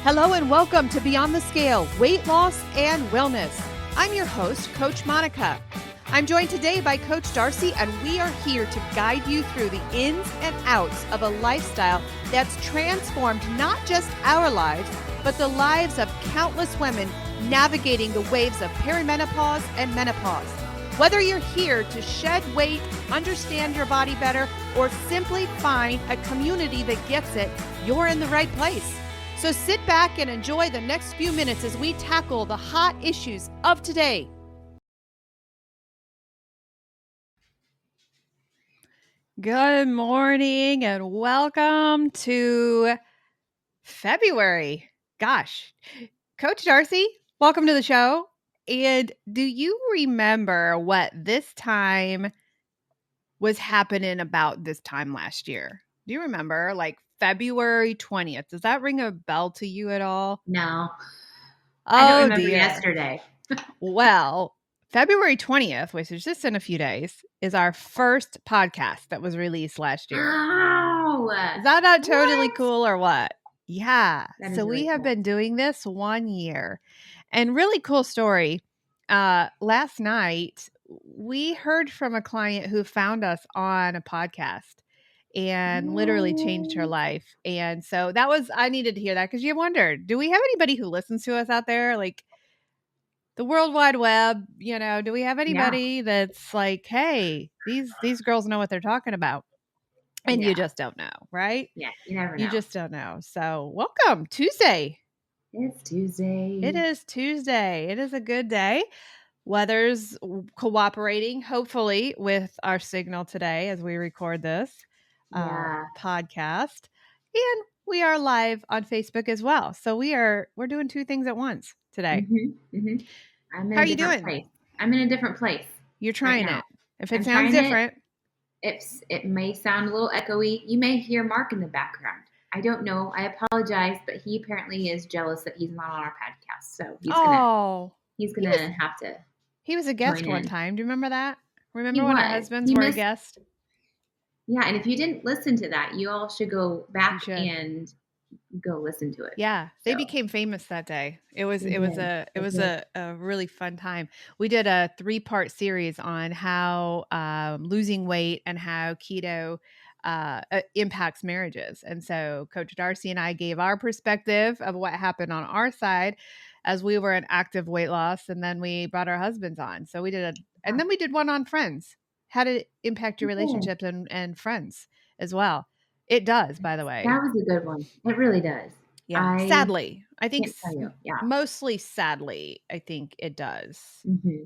Hello and welcome to Beyond the Scale, Weight Loss and Wellness. I'm your host, Coach Monica. I'm joined today by Coach Darcy, and we are here to guide you through the ins and outs of a lifestyle that's transformed not just our lives, but the lives of countless women navigating the waves of perimenopause and menopause. Whether you're here to shed weight, understand your body better, or simply find a community that gets it, you're in the right place. So sit back and enjoy the next few minutes as we tackle the hot issues of today. Good morning and welcome to February. Gosh, Coach Darcy, welcome to the show. And do you remember what this time was happening about this time last year? Do you remember, like February 20th? Does that ring a bell to you at all? No. I don't remember dear. yesterday. Well, February 20th, which is just in a few days, is our first podcast that was released last year. Oh, Is that not totally cool or what? Yeah. That is So really we have cool. been doing this 1 year. And really cool story. Last night, we heard from a client who found us on a podcast and literally changed her life. And so I needed to hear that because you wondered, do we have anybody who listens to us out there? Like, the World Wide Web, do we have anybody that's like, hey, these girls know what they're talking about? And you just don't know, right? Yeah, you never know. You just don't know. So welcome, Tuesday. It's Tuesday. It is Tuesday. It is a good day. Weather's cooperating, hopefully, with our signal today as we record this podcast. And we are live on Facebook as well. So we're doing two things at once today. I'm in How a are you different doing? place. I'm in a different place. You're trying right now. it. If it sounds different. It may sound a little echoey. You may hear Mark in the background. I don't know. I apologize, but he apparently is jealous that he's not on our podcast. So he's gonna have to. He was a guest one time. Do you remember that? Remember when our husbands He were a guest? Yeah, and if you didn't listen to that, you all should go back and go listen to it. Yeah, they became famous that day. It was a really fun time. We did a 3-part series on how losing weight and how keto impacts marriages. And so Coach Darcy and I gave our perspective of what happened on our side as we were in active weight loss, and then we brought our husbands on. So we did and then we did one on friends. How did it impact your relationships and friends as well? It does, by the way. That was a good one. It really does. Yeah. Sadly, I think mostly sadly, I think it does. Mm-hmm.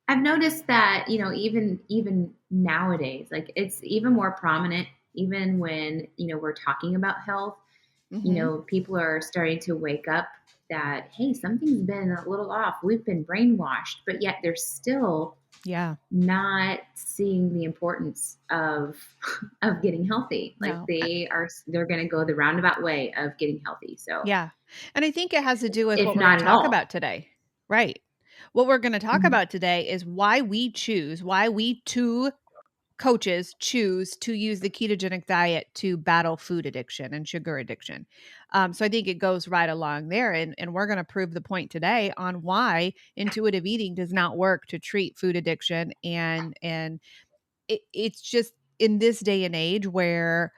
I've noticed that, even nowadays, like it's even more prominent, even when, we're talking about health, people are starting to wake up that, hey, something's been a little off. We've been brainwashed, but yet they're still not seeing the importance of getting healthy. Like they're going to go the roundabout way of getting healthy. So yeah. And I think it has to do with what we're going to talk about today. Right. What we're going to talk about today is why we two coaches choose to use the ketogenic diet to battle food addiction and sugar addiction. So I think it goes right along there. And we're going to prove the point today on why intuitive eating does not work to treat food addiction. And it's just in this day and age where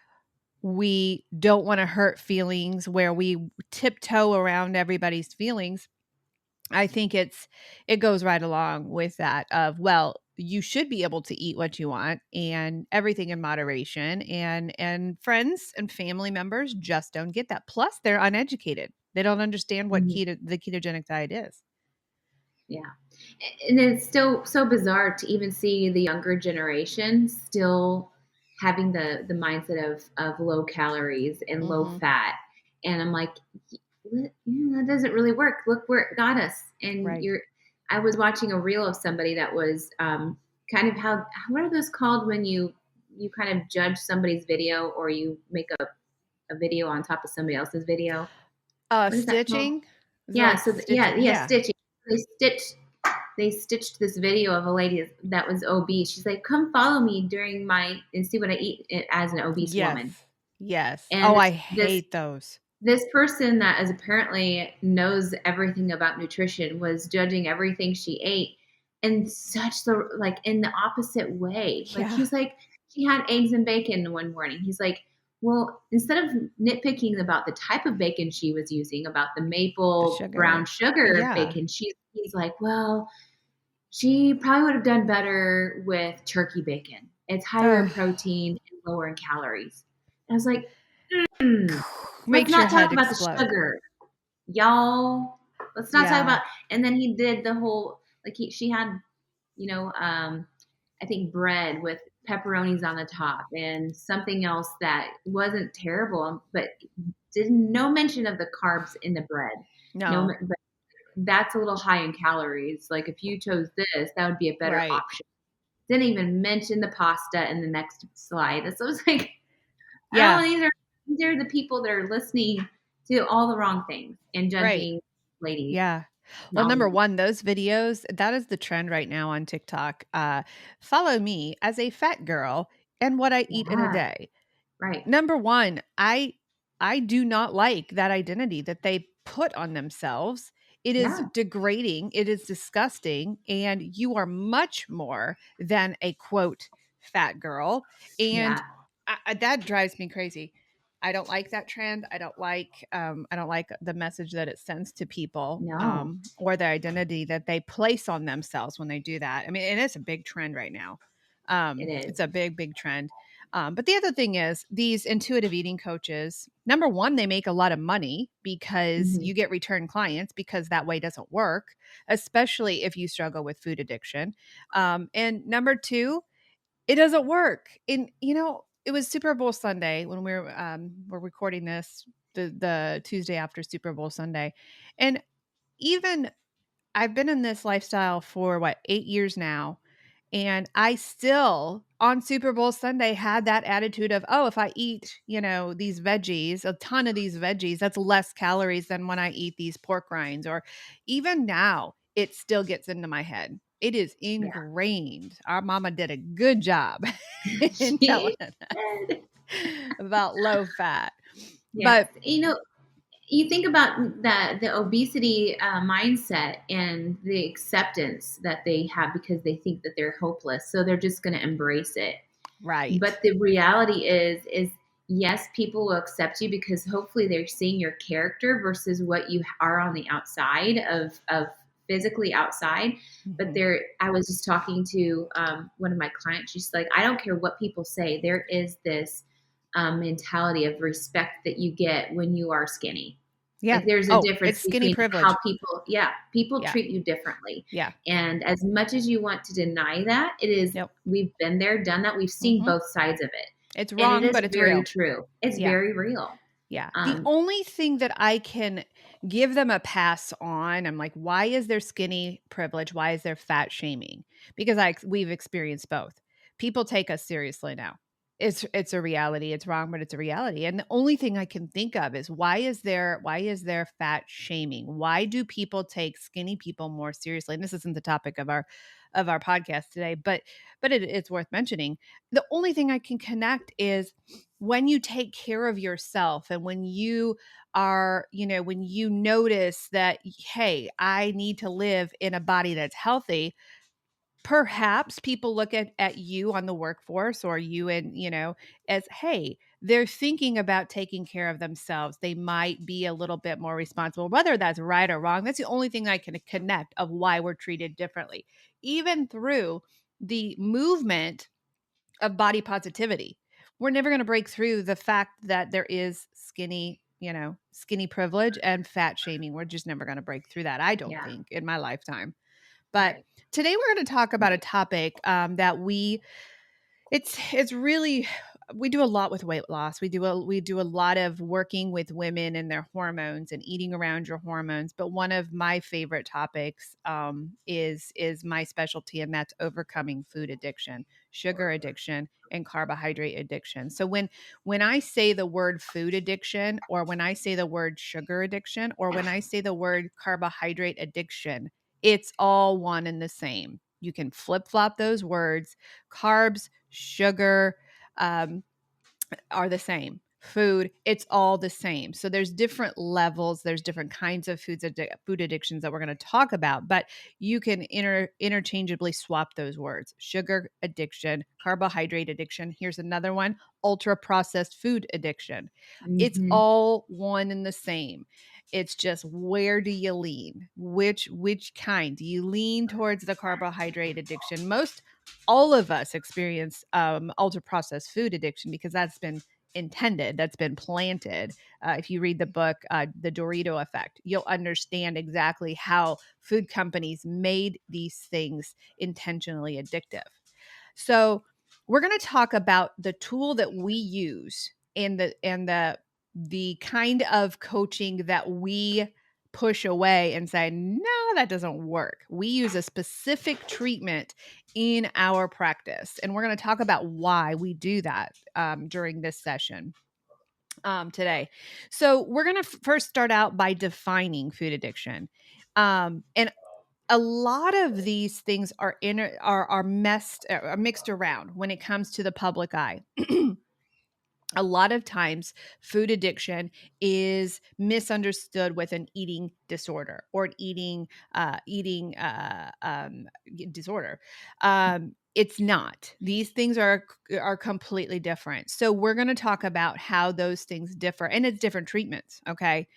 we don't want to hurt feelings, where we tiptoe around everybody's feelings. I think it goes right along with that of, well, you should be able to eat what you want and everything in moderation, and friends and family members just don't get that. Plus they're uneducated. They don't understand what the ketogenic diet is. Yeah. And it's still so bizarre to even see the younger generation still having the mindset of low calories and low fat. And I'm like, that doesn't really work. Look where it got us. And I was watching a reel of somebody that was kind of what are those called when you kind of judge somebody's video, or you make a video on top of somebody else's video? Stitching? Yeah. Stitching. They stitched this video of a lady that was obese. She's like, come follow me and see what I eat as an obese woman. Yes. And Oh, I this hate those. this person that is apparently knows everything about nutrition was judging everything she ate in such the like in the opposite way. Like Yeah. he's like, she had eggs and bacon one morning. He's like, well, instead of nitpicking about the type of bacon she was using, about the The maple brown sugar. sugar Yeah. bacon, he's like, well, she probably would have done better with turkey bacon. It's higher in Ugh. protein and lower in calories. And I was like, mm, let's Makes your not talk head about the explode. sugar, y'all. Let's not talk Yeah. about. And then he did the whole like she had, I think bread with pepperonis on the top and something else that wasn't terrible, but did no mention of the carbs in the bread. No, No. but that's a little high in calories. Like if you chose this, that would be a better Right. option. Didn't even mention the pasta in the next slide. So it's like, oh, Yeah. these are the people that are listening to all the wrong things and Right. judging ladies. Yeah. Well, No, number one, those videos, that is the trend right now on TikTok. Follow me as a fat girl and what I eat in a yeah, day. right. Number one, I do not like that identity that they put on themselves. It is Yeah, degrading, it is disgusting, and you are much more than a quote fat girl. And yeah. that drives me crazy. I don't like that trend. I don't like the message that it sends to people, No, or the identity that they place on themselves when they do that. I mean, and it's a big trend right now. it It's is. a big trend. But the other thing is, these intuitive eating coaches, number one, they make a lot of money because Mhm. you get return clients, because that way doesn't work, especially if you struggle with food addiction. And number two, it doesn't work. And, it was Super Bowl Sunday when we're recording this, the Tuesday after Super Bowl Sunday. And even I've been in this lifestyle for 8 years now. And I still on Super Bowl Sunday had that attitude of, oh, if I eat, these veggies, a ton of these veggies, that's less calories than when I eat these pork rinds. Or even now, it still gets into my head. It is Yeah. ingrained. Our mama did a good job in telling She us did. about low fat. Yes. But You think about the obesity mindset and the acceptance that they have because they think that they're hopeless, so they're just going to embrace it. But right. the reality is yes, people will accept you because hopefully they're seeing your character versus what you are on the outside of physically outside. But Mhm. there, I was just talking to one of my clients. She's like, I don't care what people say. There is this mentality of respect that you get when you are skinny. Yeah. Like there's a Oh, difference it's skinny between how privilege. people Yeah. treat you differently. Yeah. And as much as you want to deny that, Yep. we've been there, done that. We've seen Mhm. both sides of it. It's And it wrong, is but it's very real. true. It's Yeah. very real. Yeah. The Um, only thing that I can give them a pass on, I'm like, why is there skinny privilege? Why is there fat shaming? Because we've experienced both. People take us seriously now. It's a reality. It's wrong, but it's a reality. And the only thing I can think of is, why is there fat shaming? Why do people take skinny people more seriously? And this isn't the topic of our podcast today, but it's worth mentioning. The only thing I can connect is, when you take care of yourself, and when you are, when you notice that, hey, I need to live in a body that's healthy, perhaps people look at you on the workforce, or you and, as, hey, they're thinking about taking care of themselves. They might be a little bit more responsible, whether that's right or wrong. That's the only thing I can connect of why we're treated differently, even through the movement of body positivity. We're never going to break through the fact that there is skinny privilege and fat shaming. We're just never going to break through that, I don't yeah, think, in my lifetime. But right, today we're going to talk about a right. topic that it's really, we do a lot with weight loss. We do a lot of working with women and their hormones and eating around your hormones. But one of my favorite topics is my specialty, and that's overcoming food addiction, sugar addiction, and carbohydrate addiction. So when I say the word food addiction, or when I say the word sugar addiction, or when I say the word carbohydrate addiction, it's all one and the same. You can flip flop those words. Carbs, sugar, um, are the same. food, it's all the same. So there's different levels, there's different kinds of food addictions that we're going to talk about, but you can interchangeably swap those words. Sugar addiction, carbohydrate addiction. Here's another one, ultra processed food addiction. It's Mm-hmm. all one and the same. It's just, where do you lean? Which kind? Do you lean towards the carbohydrate addiction? All of us experience ultra processed food addiction because that's been intended, that's been planted. If you read the book, The Dorito Effect, you'll understand exactly how food companies made these things intentionally addictive. So we're going to talk about the tool that we use and the kind of coaching that we push away and say, no, that doesn't work. We use a specific treatment in our practice. And we're going to talk about why we do that during this session today. So we're going to first start out by defining food addiction. And a lot of these things are mixed around when it comes to the public eye. A lot of times food addiction is misunderstood with an eating disorder or an eating disorder. It's not. These things are completely different. So we're going to talk about how those things differ, and it's different treatments. Okay.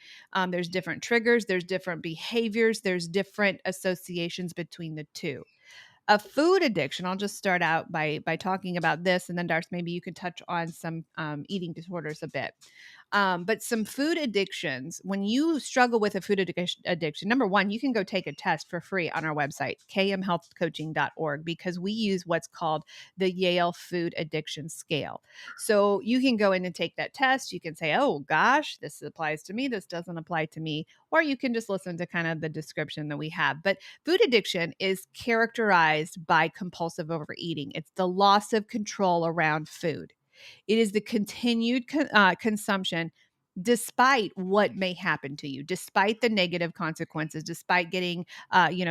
There's different triggers, there's different behaviors, there's different associations between the two. A food addiction, I'll just start out by talking about this, and then Darce, maybe you could touch on some eating disorders a bit. But some food addictions, when you struggle with a food addiction, number one, you can go take a test for free on our website, kmhealthcoaching.org, because we use what's called the Yale Food Addiction Scale. So you can go in and take that test. You can say, oh gosh, this applies to me, this doesn't apply to me. Or you can just listen to kind of the description that we have. But food addiction is characterized by compulsive overeating. It's the loss of control around food. It is the continued consumption despite what may happen to you, despite the negative consequences, despite getting,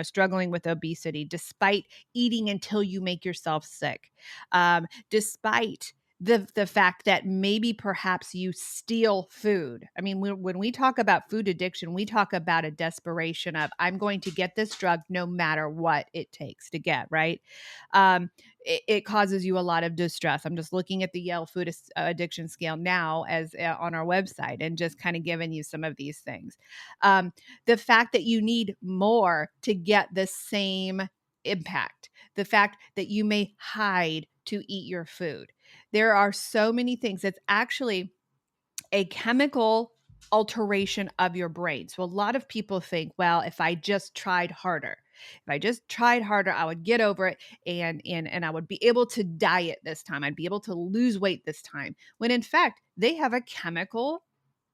struggling with obesity, despite eating until you make yourself sick, despite the fact that maybe perhaps you steal food. I mean, when we talk about food addiction, we talk about a desperation of, I'm going to get this drug no matter what it takes to get, right? It causes you a lot of distress. I'm just looking at the Yale Food Addiction Scale now as on our website and just kind of giving you some of these things. The fact that you need more to get the same impact, the fact that you may hide to eat your food. There are so many things. It's actually a chemical alteration of your brain. So a lot of people think, well, if I just tried harder, I would get over it and I would be able to diet this time. I'd be able to lose weight this time. When in fact, they have a chemical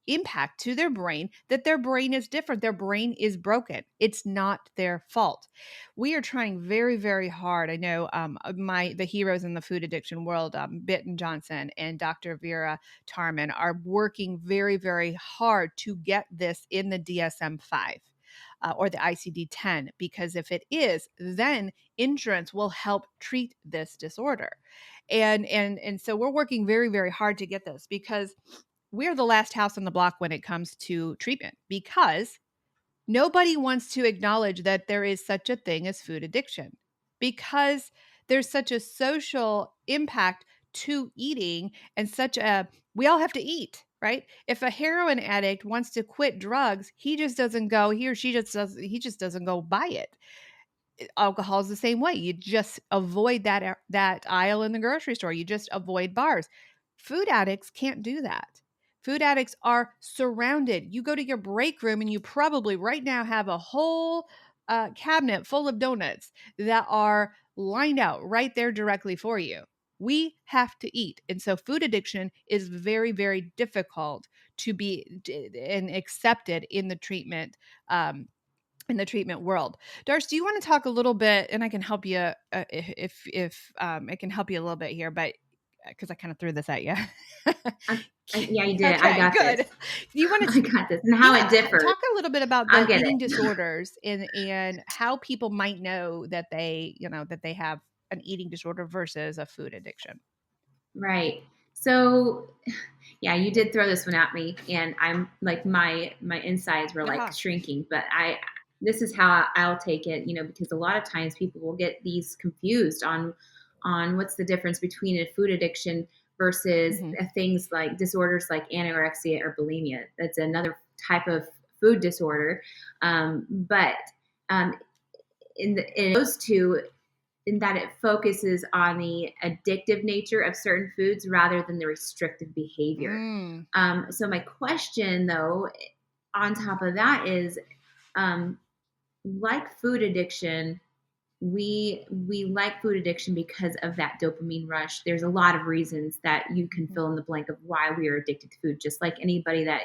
impact to their brain, that their brain is different. Their brain is broken. It's not their fault. We are trying very, very hard. I know the heroes in the food addiction world, Bitten Johnson and Dr. Vera Tarman, are working very, very hard to get this in the DSM-5. Or the ICD-10, because if it is, then insurance will help treat this disorder. And so we're working very, very hard to get this, because we're the last house on the block when it comes to treatment, because nobody wants to acknowledge that there is such a thing as food addiction, because there's such a social impact to eating, and we all have to eat, right? If a heroin addict wants to quit drugs, he just doesn't go, he or she just does, he just doesn't go buy it. Alcohol is the same way. You just avoid that aisle in the grocery store. You just avoid bars. Food addicts can't do that. Food addicts are surrounded. You go to your break room and you probably right now have a whole cabinet full of donuts that are lined out right there directly for you. We have to eat. And so food addiction is very, very difficult to be and accepted in the treatment world. Darce, do you want to talk a little bit, and I can help you if it can help you a little bit here, but because I kind of threw this at you. Yeah, you did. Okay, I got good. this. You want I to got this. And how it differs. talk a little bit about I'll the get eating it. disorders and how people might know that they have an eating disorder versus a food addiction. Right. So, yeah, you did throw this one at me, and I'm like my insides were like Yeah. shrinking. But this is how I'll take it, because a lot of times people will get these confused on what's the difference between a food addiction versus Hmm. things like disorders like anorexia or bulimia. That's another type of food disorder, but um, in those two, in that it focuses on the addictive nature of certain foods rather than the restrictive behavior. Mm. So my question, though, on top of that is, um, like food addiction, we like food addiction because of that dopamine rush. There's a lot of reasons that you can Hmm. fill in the blank of why we are addicted to food, just like anybody that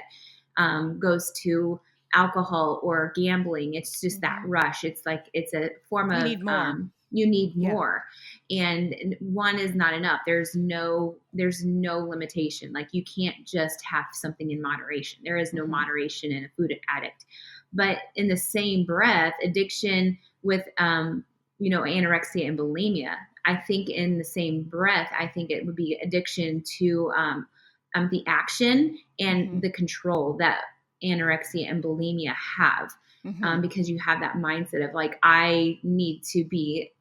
goes to alcohol or gambling. It's just that Hmm. rush. It's like it's a form You of need more. you need Yeah. more, and one is not enough. There's no limitation. Like you can't just have something in moderation. There is no Hmm. moderation in a food addict. But in the same breath, addiction with anorexia and bulimia. I think in the same breath, I think it would be addiction to the action and Hmm. the control that anorexia and bulimia have, Hmm. because you have that mindset of like, I need to be,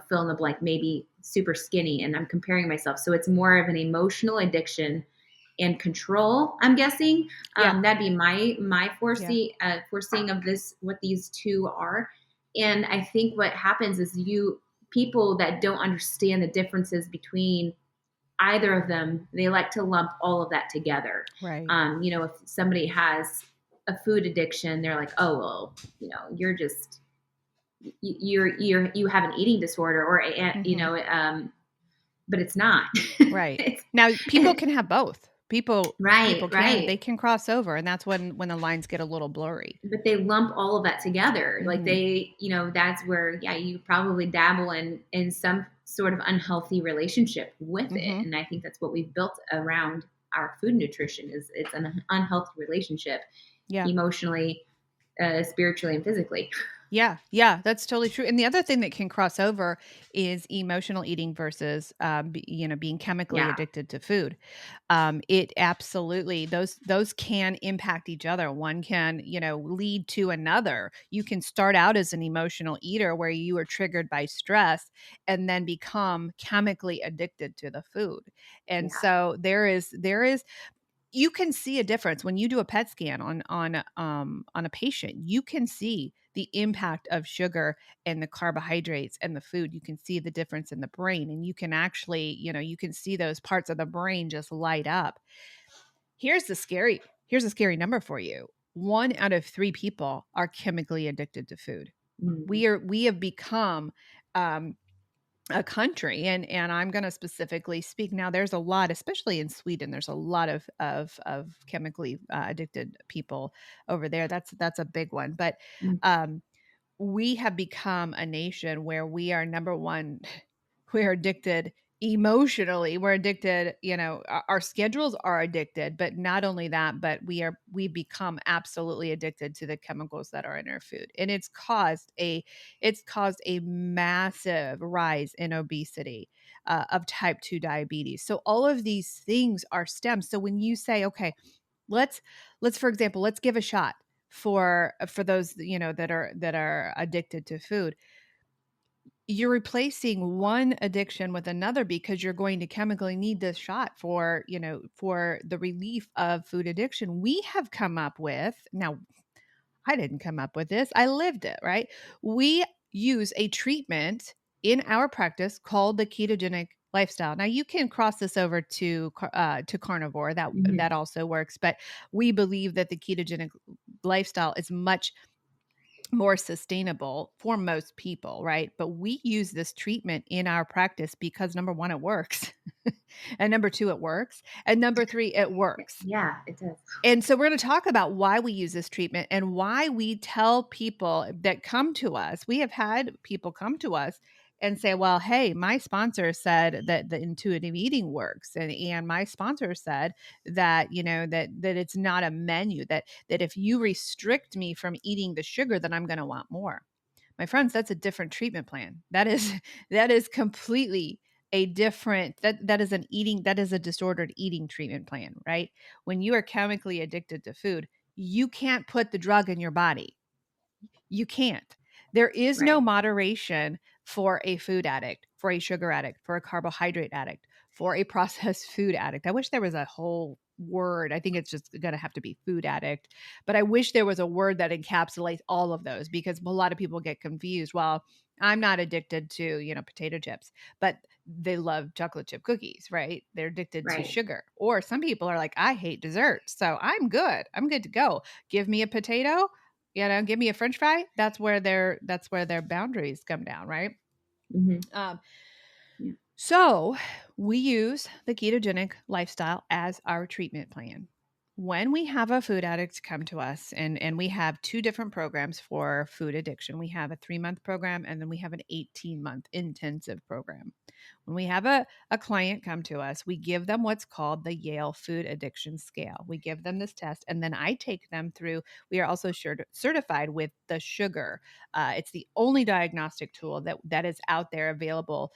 fill in the blank, maybe super skinny, and I'm comparing myself. So it's more of an emotional addiction and control. I'm guessing Yeah. that'd be my Yeah. foreseeing of this, what these two are. And I think what happens is you people that don't understand the differences between either of them, they like to lump all of that together. Right. If somebody has a food addiction, they're like, oh well, you're just you have an eating disorder, or Hmm. but it's not. Right. It's, Now, people can have both. People can, right. they can cross over, and that's when the lines get a little blurry. But they lump all of that together. Like Hmm. that's where, yeah, you probably dabble in some sort of unhealthy relationship with it. Hmm. And I think that's what we've built around our food nutrition, is it's an unhealthy relationship, Yeah. emotionally, spiritually, and physically. Yeah, yeah, that's totally true. And the other thing that can cross over is emotional eating versus, being chemically Yeah. addicted to food. It absolutely, those can impact each other. One can, lead to another. You can start out as an emotional eater where you are triggered by stress and then become chemically addicted to the food. And Yeah. so there is you can see a difference when you do a PET scan on a patient. You can see the impact of sugar and the carbohydrates and the food. You can see the difference in the brain, and you can actually, you can see those parts of the brain just light up. Here's a scary number for you. 1 out of 3 people are chemically addicted to food. Mm. We have become um, a country, and I'm going to specifically speak now. There's a lot, especially in Sweden, there's a lot of chemically addicted people over there. That's a big one. But Mm. um we have become a nation where we are number one. We're addicted emotionally. We're addicted, our schedules are addicted, but not only that, but we become absolutely addicted to the chemicals that are in our food. And it's caused a massive rise in obesity, of type 2 diabetes. So all of these things are stems. So when you say, okay, let's for example, let's give a shot for those, that are addicted to food. You're replacing one addiction with another because you're going to chemically need this shot for the relief of food addiction. We have come up with, now I didn't come up with this, I lived it, right? We use a treatment in our practice called the ketogenic lifestyle. Now you can cross this over to carnivore. That Mhm. that also works, but we believe that the ketogenic lifestyle is much more sustainable for most people, right? But we use this treatment in our practice because number 1, it works. And number 2, it works. And number 3, it works. Yeah, it does. And so we're going to talk about why we use this treatment and why we tell people that come to us. We have had people come to us and say, well, hey, my sponsor said that the intuitive eating works. And my sponsor said that, that it's not a menu, that if you restrict me from eating the sugar, then I'm going to want more. My friends, that's a different treatment plan. That is completely a different that is a disordered eating treatment plan, right? When you are chemically addicted to food, you can't put the drug in your body. You can't. There is no Right. moderation for a food addict, for a sugar addict, for a carbohydrate addict, for a processed food addict. I wish there was a whole word. I think it's just going to have to be food addict, but I wish there was a word that encapsulates all of those, because a lot of people get confused. Well, I'm not addicted to, potato chips, but they love chocolate chip cookies, right? They're addicted to Right. sugar. Or some people are like, I hate desserts, so I'm good. I'm good to go. Give me a potato, give me a French fry. That's where their boundaries come down, right? Mm-hmm. Um, Yeah. so we use the ketogenic lifestyle as our treatment plan. When we have a food addict come to us, and we have two different programs for food addiction. We have a 3-month program, and then we have an 18-month intensive program. When we have a client come to us, we give them what's called the Yale Food Addiction Scale. We give them this test, and then I take them through. We are also certified with the sugar. It's the only diagnostic tool that is out there available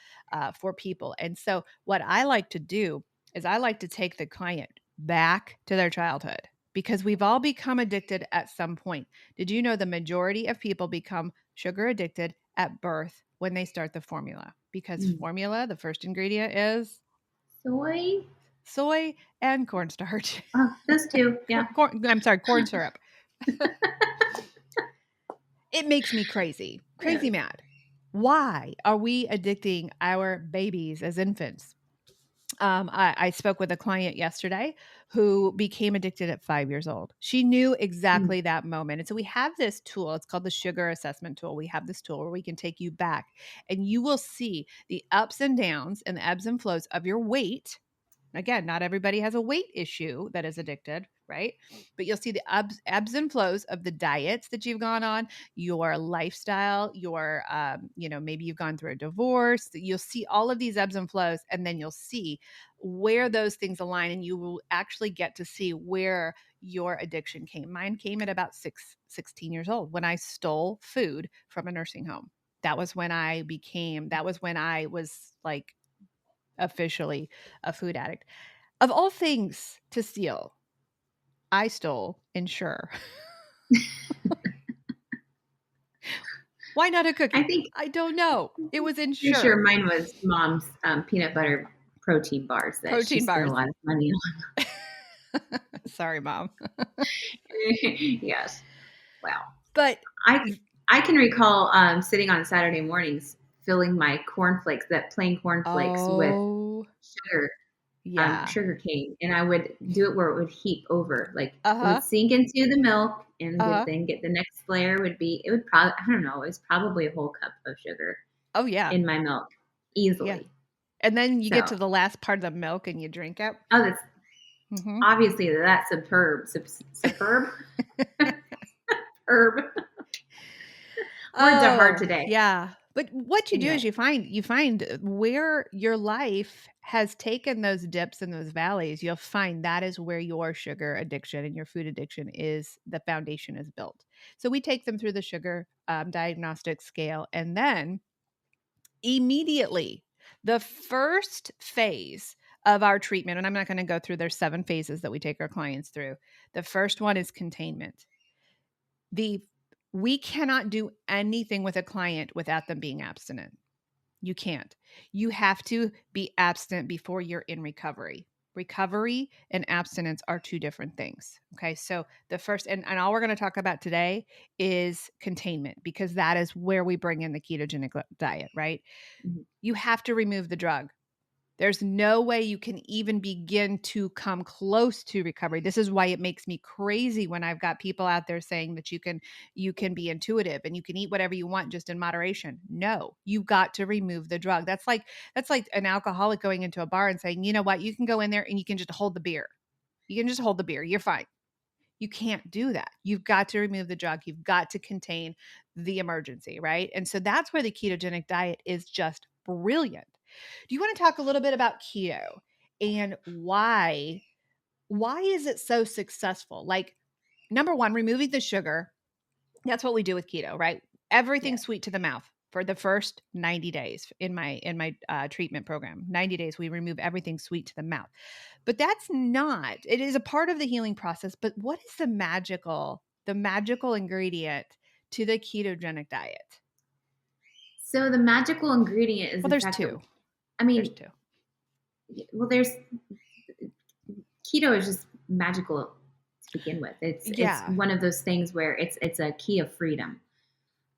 for people. And so, what I like to do is I like to take the client back to their childhood, because we've all become addicted at some point. Did you know the majority of people become sugar addicted at birth when they start the formula? Because Mm. formula, the first ingredient is Soy. soy and cornstarch. Oh, those two. Yeah. Corn syrup. It makes me crazy, Yeah. crazy mad. Why are we addicting our babies as infants? I spoke with a client yesterday who became addicted at 5 years old. She knew Mm. exactly that moment. And so we have this tool. It's called the sugar assessment tool. We have this tool where we can take you back, and you will see the ups and downs and the ebbs and flows of your weight. Again, not everybody has a weight issue that is addicted, right? But you'll see the ebbs and flows of the diets that you've gone on, your lifestyle, maybe you've gone through a divorce. You'll see all of these ebbs and flows, and then you'll see where those things align, and you will actually get to see where your addiction came. Mine came at about 16 years old, when I stole food from a nursing home. That was when I was like officially a food addict. Of all things to steal, I stole Ensure. Why not a I cookie? think I don't know. It was pretty sure Ensure. mine was mom's peanut butter protein bars that she Protein spent a bars. lot of money Sorry, mom. on. Yes. Wow. But I I can recall sitting on Saturday mornings filling my cornflakes, that plain cornflakes with oh, sugar, yeah. sugar cane, and I would do it where it would heap over, like it would Uh-huh. sink into the milk, and Uh-huh. then get the next layer would be, it would probably, I don't know, it was probably a whole cup of sugar Oh, yeah. in my milk Yeah. easily. And then you get So, to the last part of the milk and you drink it. oh, that's Mm-hmm. obviously that's superb, herb. Words are hard Oh, today. yeah. But what you do is Anyway. you find where your life has taken those dips and those valleys. You'll find that is where your sugar addiction and your food addiction is, the foundation is built. So we take them through the sugar diagnostic scale, and then immediately the first phase of our treatment, and I'm not going to go through, there's 7 phases that we take our clients through. The first one is containment. the We cannot do anything with a client without them being abstinent. You can't. You have to be abstinent before you're in recovery. Recovery and abstinence are two different things. Okay. So the first, and all we're going to talk about today is containment, because that is where we bring in the ketogenic diet, right? Mhm. You have to remove the drug. There's no way you can even begin to come close to recovery. This is why it makes me crazy when I've got people out there saying that you can be intuitive and you can eat whatever you want just in moderation. No, you got to remove the drug. That's like an alcoholic going into a bar and saying, "You know what? You can go in there and you can just hold the beer. You can just hold the beer. You're fine." You can't do that. You've got to remove the drug. You've got to contain the emergency, right? And so that's where the ketogenic diet is just brilliant. Do you want to talk a little bit about keto and why is it so successful? Like, number one, removing the sugar. That's what we do with keto, right? Yeah. Everything sweet to the mouth. for the first 90 days in my treatment program. 90 days, we remove everything sweet to the mouth. But that's not, it is a part of the healing process. But what is the magical ingredient to the ketogenic diet? So the magical ingredient is Well, the there's fact that, two. I There's mean, two. well, there's keto is just magical to begin with. It's Yeah. one of those things where it's a key of freedom.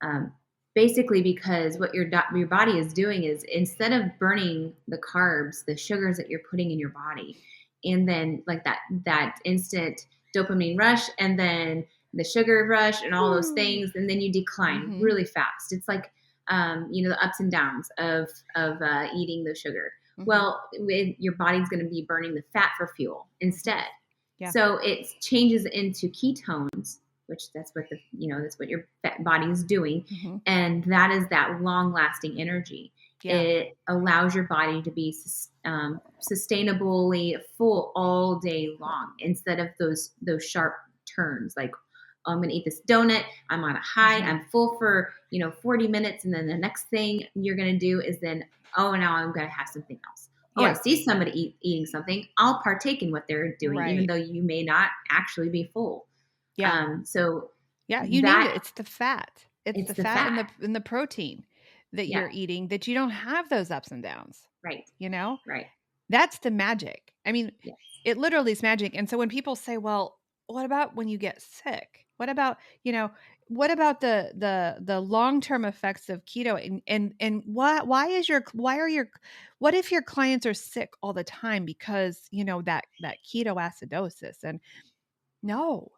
Um, Basically, because what your body is doing is, instead of burning the carbs, the sugars that you're putting in your body, and then like that instant dopamine rush, and then the sugar rush, and all those things, and then you decline Mm-hmm. really fast. It's like the ups and downs of eating the sugar. Mm-hmm. Well, your body's going to be burning the fat for fuel instead. Yeah. So it changes into ketones, which that's what your body is doing, Mm-hmm. and that is that long lasting energy. Yeah. It allows your body to be sustainably full all day long, instead of those sharp turns like, oh, I'm going to eat this donut, I'm on a high, Mm-hmm. I'm full for 40 minutes, and then the next thing you're going to do is then, oh, now I'm going to have something else. Oh, I see somebody eating something, I'll partake in what they're doing, even though you may not actually be full. Yeah. Yeah, you named it. That It's the fat. It's the the fat fat. and the protein that Yeah. you're eating, that you don't have those ups and downs. Right. You know? Right. That's the magic. I mean, Yes. it literally is magic. And so when people say, "Well, what about when you get sick? What about, what about the long-term effects of keto, and why what if your clients are sick all the time because, that ketoacidosis?" And no.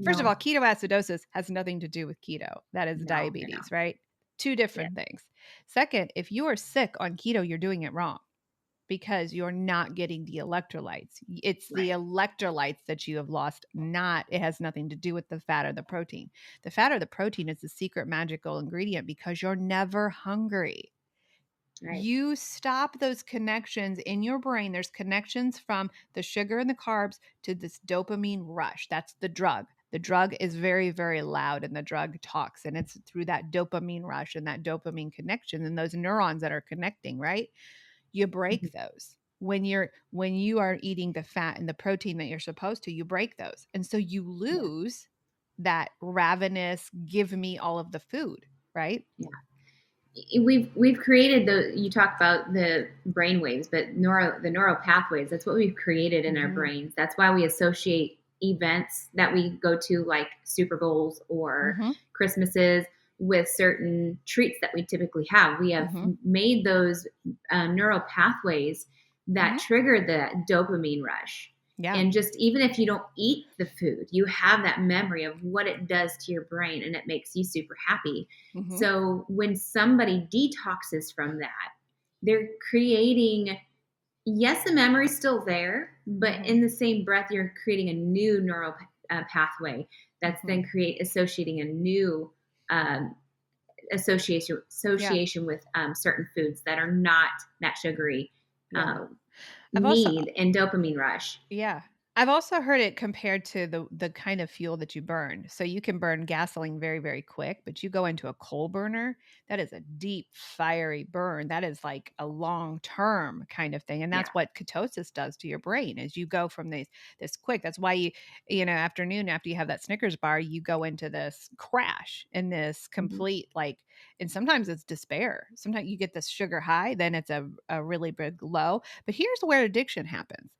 First of No. all, ketoacidosis has nothing to do with keto. That is No, they're diabetes, not. right? Two Yeah. different things. Second, if you are sick on keto, you're doing it wrong because you're not getting the electrolytes. It's the Right. electrolytes that you have lost, it has nothing to do with the fat or the protein. The fat or the protein is the secret magical ingredient because you're never hungry. Right. You stop those connections in your brain. There's connections from the sugar and the carbs to this dopamine rush. That's the drug. The drug is very, very loud, and the drug talks, and it's through that dopamine rush and that dopamine connection and those neurons that are connecting, right? You break those. When you are eating the fat and the protein that you're supposed to, you break those. And so you Yeah. lose that ravenous, give me all of the food, right? Yeah. We've created you talk about the brain waves, but the neural pathways, that's what we've created in our brains. That's why we associate events that we go to, like Super Bowls or Christmases, with certain treats that we typically have. We have made those neural pathways that trigger the dopamine rush. Yeah. And just, even if you don't eat the food, you have that memory of what it does to your brain, and it makes you super happy. So when somebody detoxes from that, they're creating, yes, the memory's still there, but in the same breath, you're creating a new neural pathway that's then associating a new association with certain foods that are not that sugary I've also need and dopamine rush. Yeah. I've also heard it compared to the kind of fuel that you burn. So you can burn gasoline very, very quick, but you go into a coal burner, that is a deep, fiery burn. That is like a long-term kind of thing. And that's what ketosis does to your brain, is you go from this quick. That's why afternoon, after you have that Snickers bar, you go into this crash and this complete and sometimes it's despair. Sometimes you get this sugar high, then it's a really big low. But here's where addiction happens.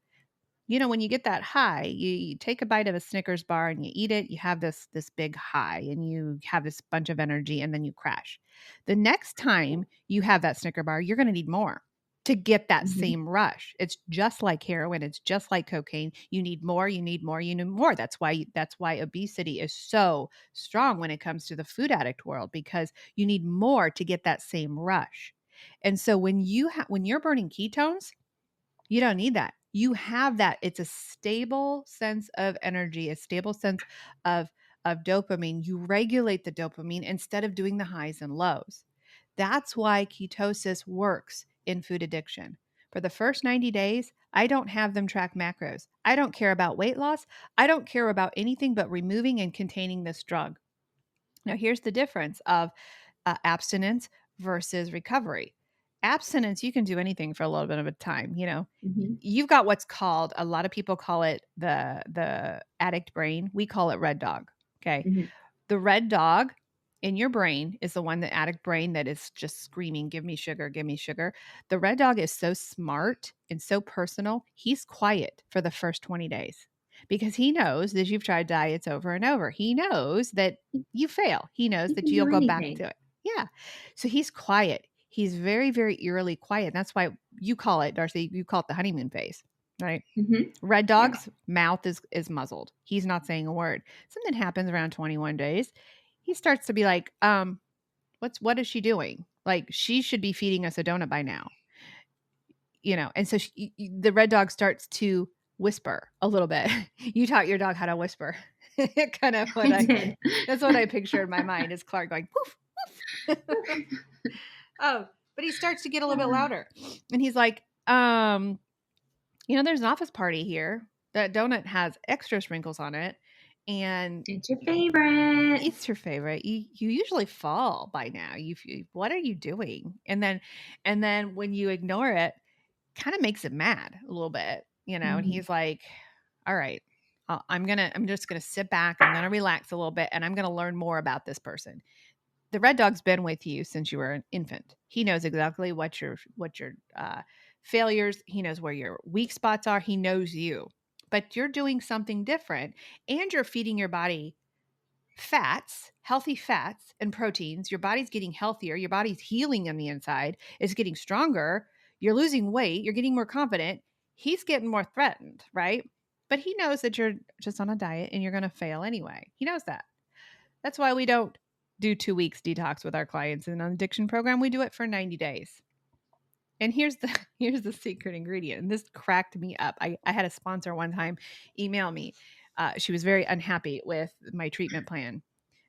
When you get that high, you take a bite of a Snickers bar and you eat it, you have this big high and you have this bunch of energy, and then you crash. The next time you have that Snicker bar, you're going to need more to get that same rush. It's just like heroin, it's just like cocaine. You need more, you need more, you need more. That's why obesity is so strong when it comes to the food addict world, because you need more to get that same rush. And so when you're burning ketones, you don't need that. You have that. It's a stable sense of energy, a stable sense of dopamine. You regulate the dopamine instead of doing the highs and lows. That's why ketosis works in food addiction. For the first 90 days, I don't have them track macros. I don't care about weight loss. I don't care about anything but removing and containing this drug. Now, here's the difference of abstinence versus recovery. Abstinence, you can do anything for a little bit of a time. You've got what's called, a lot of people call it the addict brain. We call it red dog. Okay. Mm-hmm. The red dog in your brain is the one, the addict brain, that is just screaming, give me sugar, give me sugar. The red dog is so smart and so personal. He's quiet for the first 20 days because he knows that you've tried diets over and over. He knows that you fail. He knows You that can you'll do go back anything. to it. Yeah. So he's quiet. He's very, very eerily quiet. That's why you call it, Darcy, you call it the honeymoon phase, right? Mm-hmm. Red Yeah. dog's mouth is muzzled. He's not saying a word. Something happens around 21 days. He starts to be like, what is she doing? Like, she should be feeding us a donut by now. And so the red dog starts to whisper a little bit. You taught your dog how to whisper. Kind of I did. That's what I picture in my mind, is Clark going, poof, poof. Oh, but he starts to get a little bit louder. And he's like, there's an office party here. That donut has extra sprinkles on it. And It's your favorite. it's your favorite. You usually fall by now. What are you doing? And then when you ignore it, kind of makes it mad a little bit, And Mm-hmm. he's like, all right, I'm just gonna sit back. I'm gonna relax a little bit, and I'm gonna learn more about this person. The red dog's been with you since you were an infant. He knows exactly what your failures. He knows where your weak spots are. He knows you, but you're doing something different, and you're feeding your body fats, healthy fats and proteins. Your body's getting healthier. Your body's healing on the inside. It's getting stronger. You're losing weight. You're getting more confident. He's getting more threatened, right? But he knows that you're just on a diet and you're going to fail anyway. He knows that. That's why we don't do 2 weeks detox with our clients in an addiction program. We do it for 90 days. And here's the secret ingredient. And this cracked me up. I had a sponsor one time email me. She was very unhappy with my treatment plan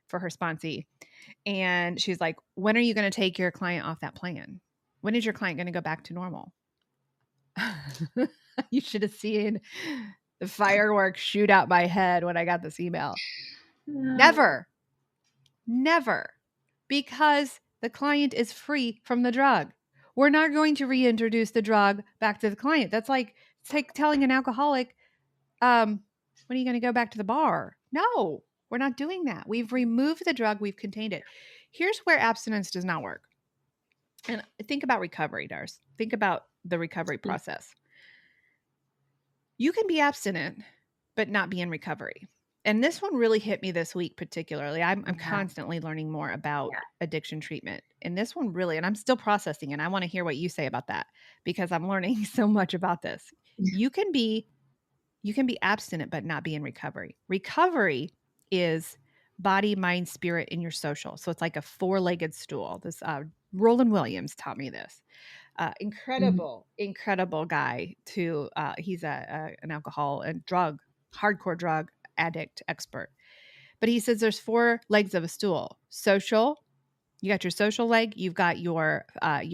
for her sponsee. And she's like, when are you going to take your client off that plan? When is your client going to go back to normal? You should have seen the fireworks shoot out my head when I got this email. Never. Because the client is free from the drug. We're not going to reintroduce the drug back to the client. It's like telling an alcoholic, when are you going to go back to the bar? No, we're not doing that. We've removed the drug. We've contained it. Here's where abstinence does not work. And think about recovery, Dars. Think about the recovery process. You can be abstinent, but not be in recovery. And this one really hit me this week particularly. I'm constantly learning more about addiction treatment. And this one really, and I'm still processing it. I want to hear what you say about that because I'm learning so much about this. You can be abstinent but not be in recovery. Recovery is body, mind, spirit, and your social. So it's like a 4-legged stool. This Roland Williams taught me this. Incredible guy. He's an alcohol and hardcore drug addict expert. But he says there's 4 legs of a stool. Social. You got your social leg. You've got your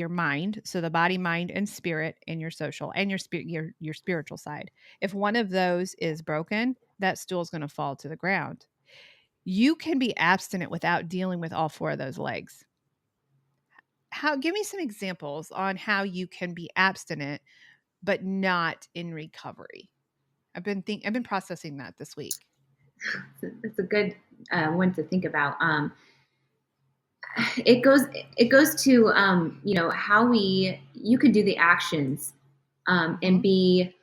mind. So the body, mind, and spirit, and your social and your spiritual side. If one of those is broken, that stool is going to fall to the ground. You can be abstinent without dealing with all 4 of those legs. Give me some examples on how you can be abstinent but not in recovery. I've been processing that this week. It's a good one to think about. It goes to how you could do the actions and be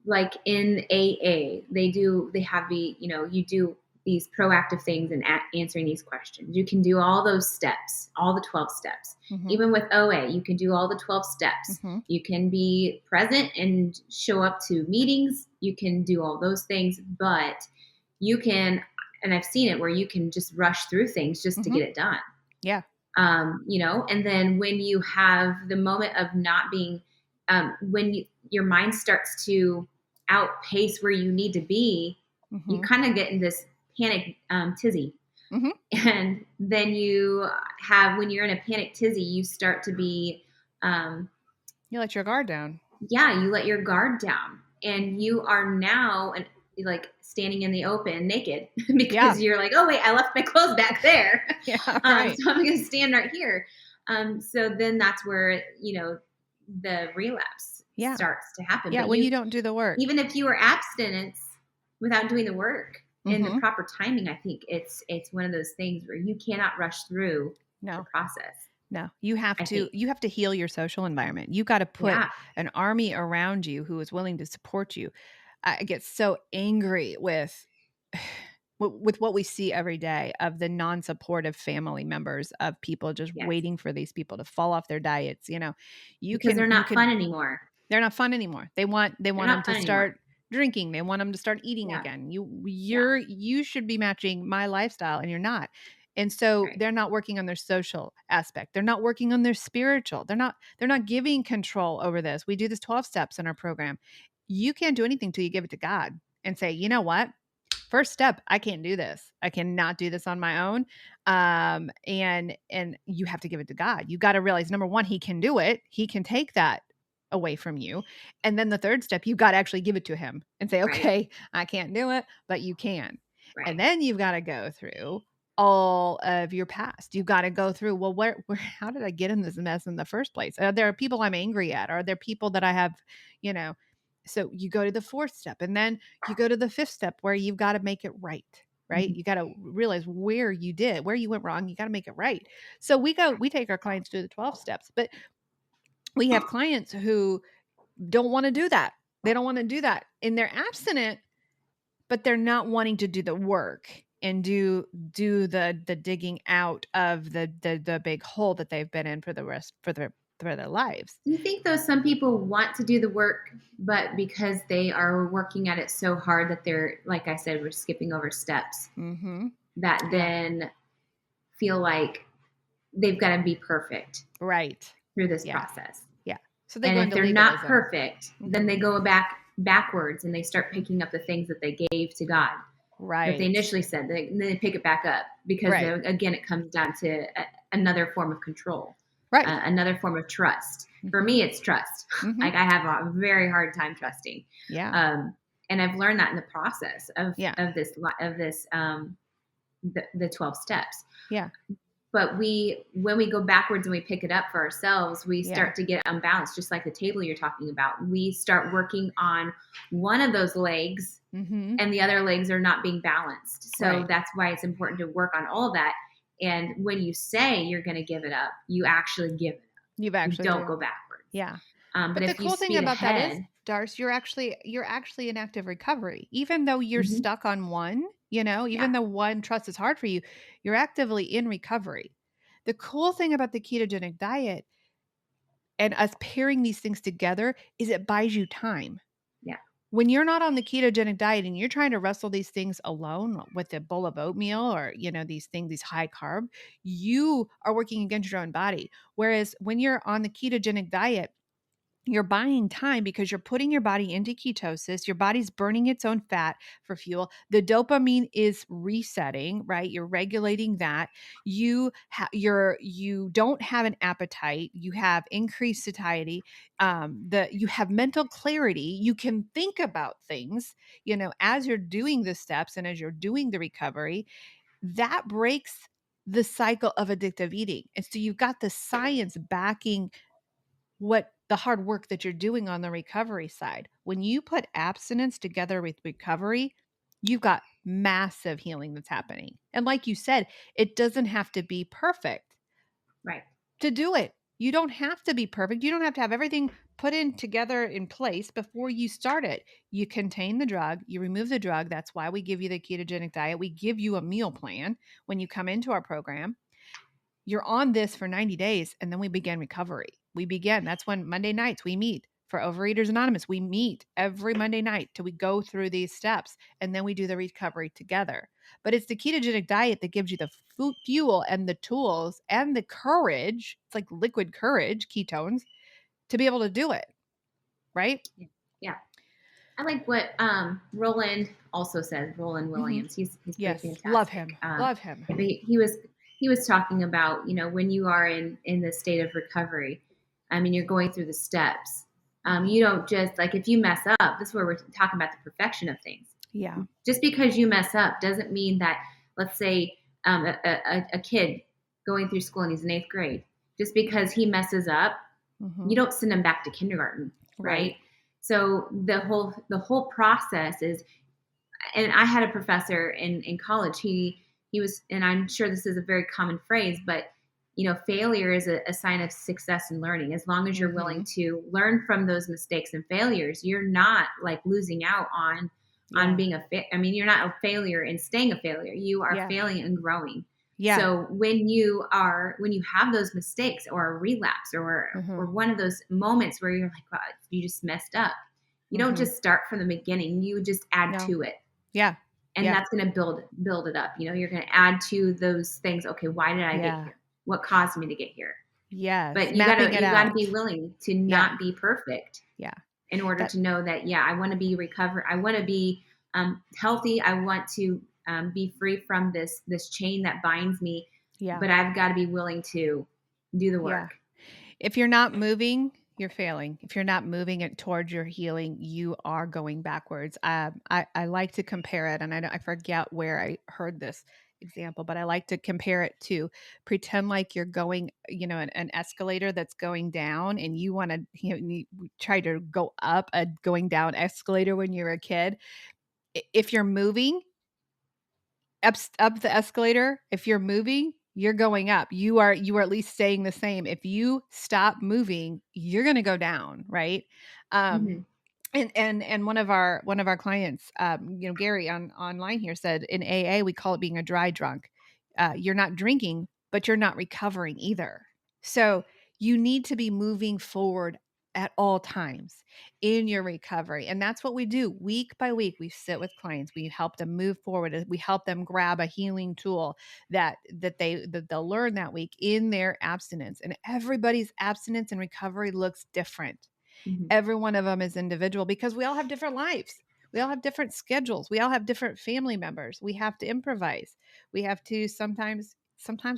like in AA. They have you do these proactive things and answering these questions. You can do all those steps, all the 12 steps. Even with OA, you can do all the 12 steps. You can be present and show up to meetings. You can do all those things, but you can, and I've seen it where you can just rush through things just to get it done. Yeah. And then when you have the moment of not being, your mind starts to outpace where you need to be, you kind of get in this panic tizzy. And then when you're in a panic tizzy, you start to be, you let your guard down. Yeah, you let your guard down, and you are now like standing in the open naked because you're like, oh wait, I left my clothes back there. Yeah, right. So I'm going to stand right here. So then that's where, the relapse starts to happen. Yeah, but when you don't do the work. Even if you were abstinence without doing the work in the Mm-hmm. proper timing, I think it's one of those things where you cannot rush through the process. No, you have to heal your social environment. You got to put an army around you who is willing to support you. I get so angry with what we see every day of the non-supportive family members of people just waiting for these people to fall off their diets. Because they're not fun anymore. They're not fun anymore. They want them to start drinking. They want them to start eating again. You should be matching my lifestyle, and you're not. And so they're not working on their social aspect. They're not working on their spiritual. They're not giving control over this. We do this 12 steps in our program. You can't do anything till you give it to God and say, you know what? First step, I can't do this. I cannot do this on my own. And you have to give it to God. You got to realize, number one, he can do it. He can take that away from you. And then the third step, you've got to actually give it to him and say, okay, I can't do it, but you can. Right. And then you've got to go through all of your past. You've got to go through, well, how did I get in this mess in the first place? Are there people I'm angry at? Are there people that I have, so you go to the fourth step, and then you go to the fifth step where you've got to make it right. Right. Mm-hmm. You got to realize where you went wrong. You got to make it right. So we take our clients through the 12 steps, but we have clients who don't want to do that. They don't want to do that, and they're abstinent, but they're not wanting to do the work and do the digging out of the big hole that they've been in for their lives. Do you think though some people want to do the work, but because they are working at it so hard that they're, like I said, we're skipping over steps, that then feel like they've got to be perfect through this process? Yeah. So and if they're not perfect, then they go backwards and they start picking up the things that they gave to God. Right. That they initially said, then they pick it back up because again, it comes down to another form of control. Right. Another form of trust. For me, it's trust. Like I have a very hard time trusting. Yeah. And I've learned that in the process of this the 12 steps. Yeah. But when we go backwards and we pick it up for ourselves, we start to get unbalanced, just like the table you're talking about. We start working on one of those legs and the other legs are not being balanced. So that's why it's important to work on all of that. And when you say you're going to give it up, you actually give it up. You don't go backwards. Yeah. But the cool thing about that is, Darce, you're actually in active recovery. Even though you're stuck on one, even though one trust is hard for you, you're actively in recovery. The cool thing about the ketogenic diet and us pairing these things together is it buys you time. Yeah. When you're not on the ketogenic diet and you're trying to wrestle these things alone with a bowl of oatmeal or, these high carb, you are working against your own body. Whereas when you're on the ketogenic diet, you're buying time because you're putting your body into ketosis. Your body's burning its own fat for fuel. The dopamine is resetting, right? You're regulating that. You don't have an appetite. You have increased satiety. You have mental clarity. You can think about things, as you're doing the steps and as you're doing the recovery. That breaks the cycle of addictive eating. And so you've got the science backing what the hard work that you're doing on the recovery side. When you put abstinence together with recovery, you've got massive healing that's happening. And like you said, it doesn't have to be perfect. Right. To do it. You don't have to be perfect. You don't have to have everything put in together in place before you start it. You contain the drug, you remove the drug. That's why we give you the ketogenic diet. We give you a meal plan when you come into our program. You're on this for 90 days, and then we begin recovery. That's when Monday nights we meet for Overeaters Anonymous. We meet every Monday night till we go through these steps, and then we do the recovery together. But it's the ketogenic diet that gives you the fuel and the tools and the courage. It's like liquid courage, ketones, to be able to do it. Right? Yeah. I like what Roland also says. Roland Williams. He's pretty fantastic. Love him. Love him. He was talking about, when you are in the state of recovery, you're going through the steps. You don't just, like, if you mess up, this is where we're talking about the perfection of things. Yeah. Just because you mess up doesn't mean that, let's say, a kid going through school and he's in 8th grade, just because he messes up, you don't send him back to kindergarten, right? So the whole process is, and I had a professor in college. He was, and I'm sure this is a very common phrase, but failure is a sign of success and learning. As long as you're willing to learn from those mistakes and failures, you're not like losing out on being I mean, you're not a failure and staying a failure. You are failing and growing. Yeah. So when you have those mistakes or a relapse or one of those moments where you're like, wow, you just messed up, you don't just start from the beginning. You just add to it. Yeah. And that's going to build it up. You're going to add to those things. Okay, why did I get here? What caused me to get here? Yes. But you gotta be willing to not be perfect. Yeah. In order to know that, I want to be recovered. I want to be healthy. I want to be free from this chain that binds me. Yeah. But I've got to be willing to do the work. If you're not moving, you're failing. If you're not moving it towards your healing, you are going backwards. I like to compare it, and I forget where I heard this example, but I like to compare it to pretend like you're going, an escalator that's going down, and you want to, you try to go up a going down escalator when you're a kid. If you're moving up the escalator, if you're moving, you're going up. You are at least staying the same. If you stop moving, you're going to go down, right? And one of our clients, Gary online here said in AA we call it being a dry drunk. You're not drinking, but you're not recovering either. So you need to be moving forward at all times in your recovery. And that's what we do week by week. We sit with clients, we help them move forward. We help them grab a healing tool that they'll learn that week in their abstinence. And everybody's abstinence and recovery looks different. Every one of them is individual because we all have different lives. We all have different schedules. We all have different family members. We have to improvise. We have to sometimes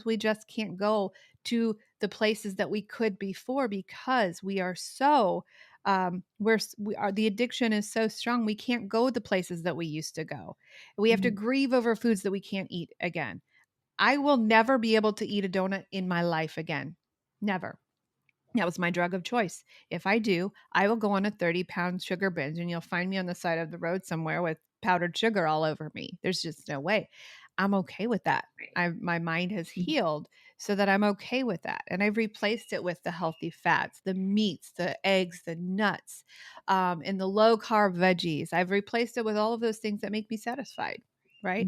we just can't go to the places that we could before because we are so the addiction is so strong. We can't go the places that we used to go. We have to grieve over foods that we can't eat again. I will never be able to eat a donut in my life again. Never. That was my drug of choice. If I do, I will go on a 30-pound sugar binge and you'll find me on the side of the road somewhere with powdered sugar all over me. There's just no way. I'm okay with that. My mind has healed so that I'm okay with that. And I've replaced it with the healthy fats, the meats, the eggs, the nuts, and the low carb veggies. I've replaced it with all of those things that make me satisfied. Right.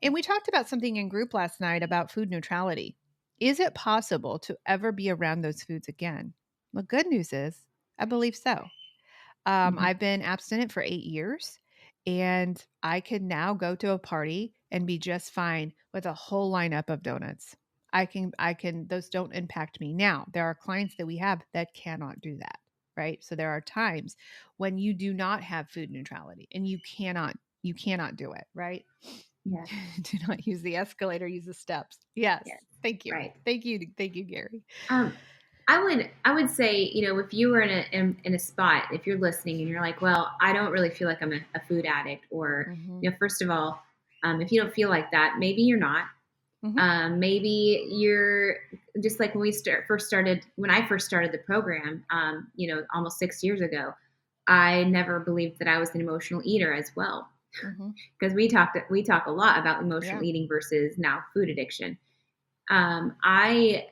And we talked about something in group last night about food neutrality. Is it possible to ever be around those foods again? The good news is, I believe so. I've been abstinent for 8 years, and I can now go to a party and be just fine with a whole lineup of donuts. I can, those don't impact me. Now, there are clients that we have that cannot do that, right? So there are times when you do not have food neutrality and you cannot do it, right? Yeah. Do not use the escalator, use the steps. Yes. Thank you. Right. Thank you, Gary. I would say, if you were in a spot, if you're listening and you're like, well, I don't really feel like I'm a food addict, or first of all, if you don't feel like that, maybe you're not. Maybe you're just like when I first started the program, almost 6 years ago, I never believed that I was an emotional eater as well. Because we talk a lot about emotional eating versus now food addiction. I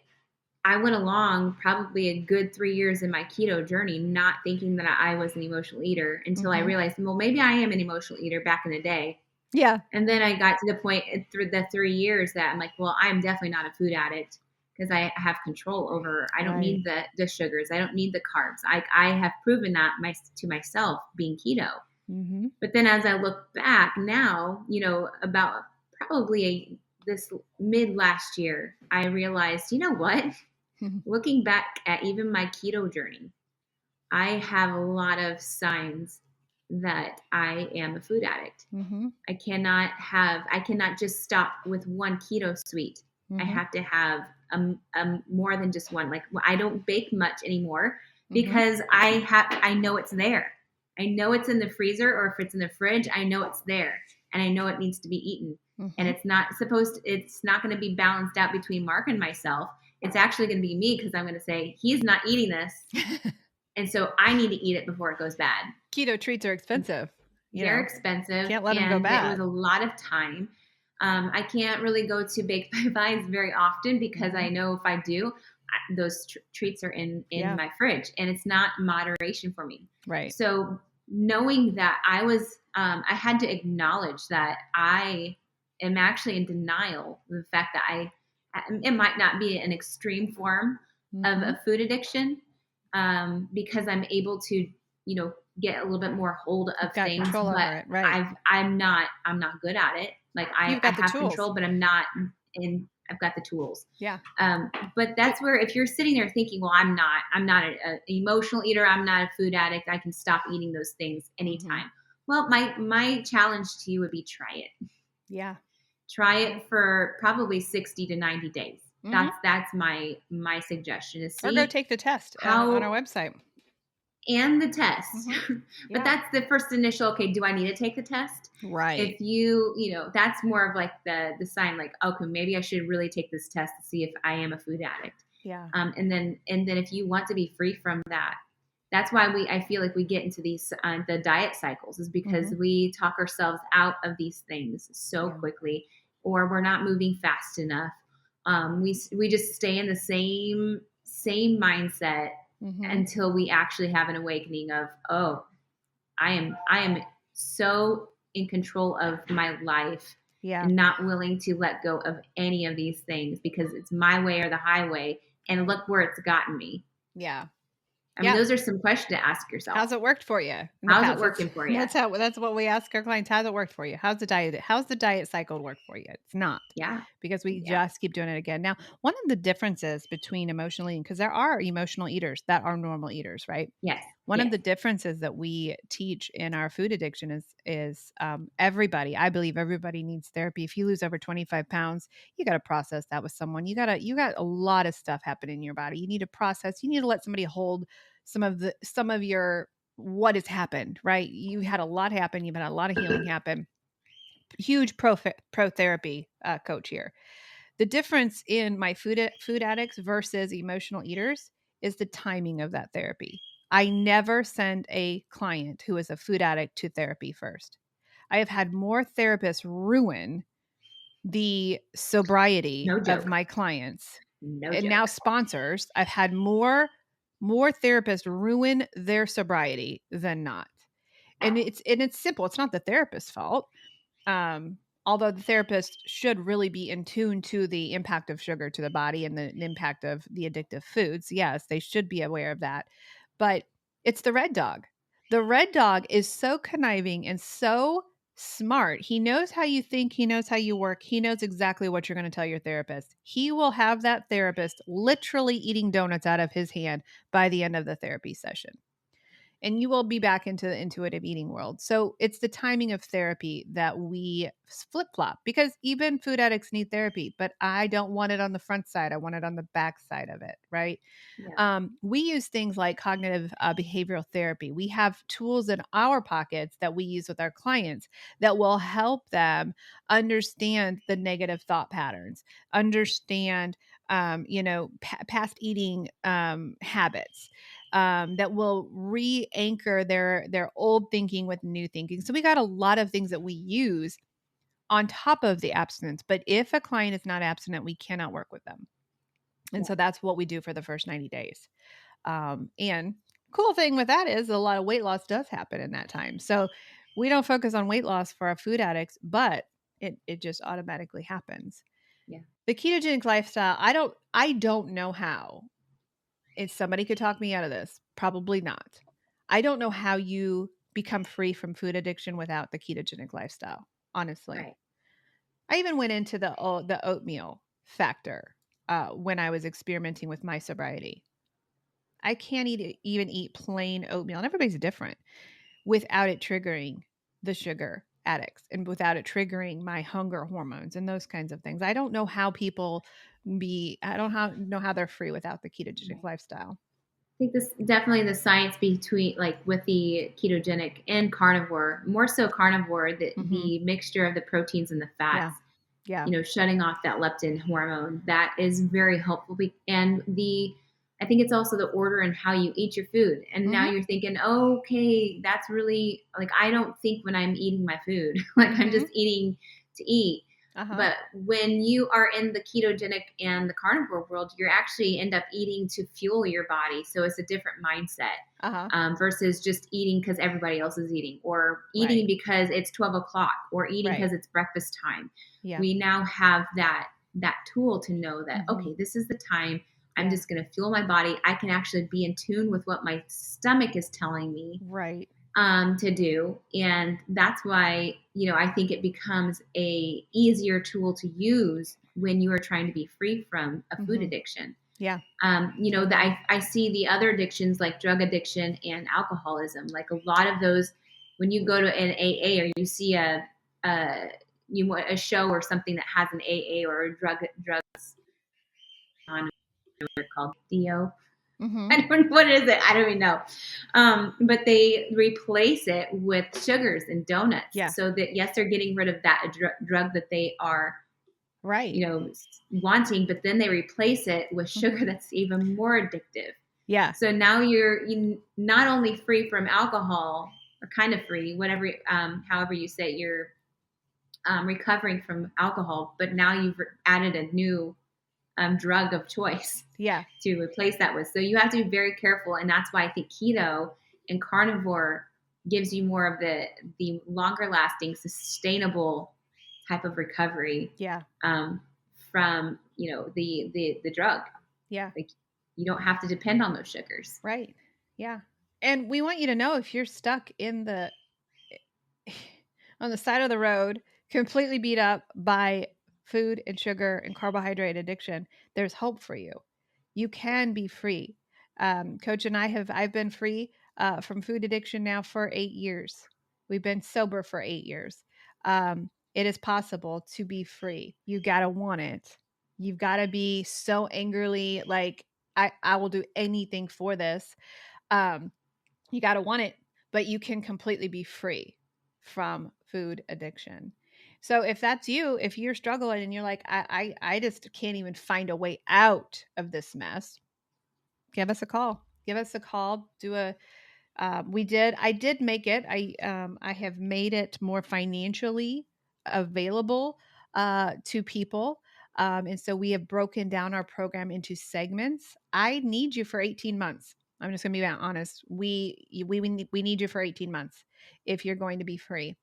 went along probably a good 3 years in my keto journey, not thinking that I was an emotional eater until I realized, well, maybe I am an emotional eater back in the day. Yeah. And then I got to the point through the 3 years that I'm like, well, I'm definitely not a food addict because I have control over, I don't need the sugars. I don't need the carbs. I have proven that to myself being keto. But then as I look back now, about probably this mid last year, I realized, you know what? Looking back at even my keto journey, I have a lot of signs that I am a food addict. I cannot just stop with one keto sweet. I have to have more than just one. Like I don't bake much anymore because I know it's there. I know it's in the freezer, or if it's in the fridge, I know it's there and I know it needs to be eaten. And it's not going to be balanced out between Mark and myself. It's actually going to be me, because I'm going to say, he's not eating this. And so I need to eat it before it goes bad. Keto treats are expensive. They're expensive. Can't let them go bad. It was a lot of time. I can't really go to Baked by Vines very often, because I know if I do, those treats are in my fridge, and it's not moderation for me. Right. So knowing that, I had to acknowledge that I am actually in denial of the fact that it might not be an extreme form of a food addiction, because I'm able to, get a little bit more hold of things, control but over it. Right. I'm not good at it. Like I have control, but I'm not I've got the tools. Yeah. But that's where, if you're sitting there thinking, well, I'm not an emotional eater, I'm not a food addict, I can stop eating those things anytime. Well, my challenge to you would be, try it. Yeah. Try it for probably 60 to 90 days. That's my suggestion, is see, or go take the test on our website. And the test. But that's the first initial, okay, do I need to take the test? Right. If you that's more of like the sign, like, okay, maybe I should really take this test to see if I am a food addict. Yeah. And then if you want to be free from that, that's why I feel like we get into these the diet cycles, is because we talk ourselves out of these things so quickly, or we're not moving fast enough. We just stay in the same mindset until we actually have an awakening of, oh, I am so in control of my life, and not willing to let go of any of these things, because it's my way or the highway, and look where it's gotten me. Yeah. I mean, those are some questions to ask yourself. How's it worked for you? How's it working for you? That's what we ask our clients. How's it worked for you? How's the diet cycle work for you? It's not. Yeah. Because we just keep doing it again. Now, one of the differences between emotional eating, because there are emotional eaters that are normal eaters, right? Yes. One of the differences that we teach in our food addiction is everybody. I believe everybody needs therapy. If you lose over 25 pounds, you got to process that with someone. You got a lot of stuff happening in your body. You need to process. You need to let somebody hold some of your what has happened, right? You had a lot happen. You've had a lot of healing happen. Huge pro therapy coach here. The difference in my food addicts versus emotional eaters is the timing of that therapy. I never send a client who is a food addict to therapy first. I have had more therapists ruin the sobriety of my clients. And now sponsors. I've had more therapists ruin their sobriety than not. And it's simple. It's not the therapist's fault. Although the therapist should really be in tune to the impact of sugar to the body and the impact of the addictive foods. Yes, they should be aware of that. But it's the red dog. The red dog is so conniving and so smart. He knows how you think. He knows how you work. He knows exactly what you're going to tell your therapist. He will have that therapist literally eating donuts out of his hand by the end of the therapy session. And you will be back into the intuitive eating world. So it's the timing of therapy that we flip flop, because even food addicts need therapy, but I don't want it on the front side. I want it on the back side of it. Right. Yeah. We use things like cognitive behavioral therapy. We have tools in our pockets that we use with our clients that will help them understand the negative thought patterns, understand, past eating habits. That will re-anchor their old thinking with new thinking. So we got a lot of things that we use on top of the abstinence. But if a client is not abstinent, we cannot work with them. And so that's what we do for the first 90 days. And cool thing with that is a lot of weight loss does happen in that time. So we don't focus on weight loss for our food addicts, but it just automatically happens. Yeah. The ketogenic lifestyle, I don't know how. If somebody could talk me out of this, probably not. I don't know how you become free from food addiction without the ketogenic lifestyle, honestly. Right. I even went into the oatmeal factor when I was experimenting with my sobriety. I can't even eat plain oatmeal, and everybody's different, without it triggering the sugar addicts and without it triggering my hunger hormones and those kinds of things. I don't know how people I don't know how they're free without the ketogenic lifestyle. think this definitely the science between like with the ketogenic and carnivore, more so carnivore, the mixture of the proteins and the Yeah. fats, Yeah. shutting off that leptin hormone, that is very helpful. And I think it's also the order and how you eat your food. And now you're thinking, oh, okay, that's really like, I don't think when I'm eating my food, like I'm just eating to eat. But when you are in the ketogenic and the carnivore world, you're actually end up eating to fuel your body. So it's a different mindset versus just eating because everybody else is eating, or eating because it's 12 o'clock, or eating because it's breakfast time. Yeah. We now have that tool to know that, okay, this is the time. I'm just going to fuel my body. I can actually be in tune with what my stomach is telling me to do. And that's why, I think it becomes a easier tool to use when you are trying to be free from a food addiction. Yeah. That I see the other addictions like drug addiction and alcoholism, like a lot of those, when you go to an AA or you see a show or something that has an AA or a drugs on, they're called Theo. I don't know what is it. I don't even know. But they replace it with sugars and donuts. Yeah. So that, yes, they're getting rid of that drug that they are, wanting, but then they replace it with sugar that's even more addictive. Yeah. So now you're not only free from alcohol, or kind of free, whatever, however you say, you're recovering from alcohol, but now you've added a new drug of choice to replace that with. So you have to be very careful. And that's why I think keto and carnivore gives you more of the longer lasting, sustainable type of recovery from, the drug. Yeah. Like, you don't have to depend on those sugars. Right. Yeah. And we want you to know, if you're stuck in on the side of the road, completely beat up by food and sugar and carbohydrate addiction, there's hope for you. You can be free. Coach and I've been free from food addiction now for 8 years. We've been sober for 8 years. It is possible to be free. You got to want it. You've got to be so angrily like, I will do anything for this. You got to want it, but you can completely be free from food addiction. So if that's you, if you're struggling and you're like, I just can't even find a way out of this mess, give us a call. Give us a call. I did make it. I have made it more financially available to people. And so we have broken down our program into segments. I need you for 18 months. I'm just going to be honest. We need you for 18 months if you're going to be free.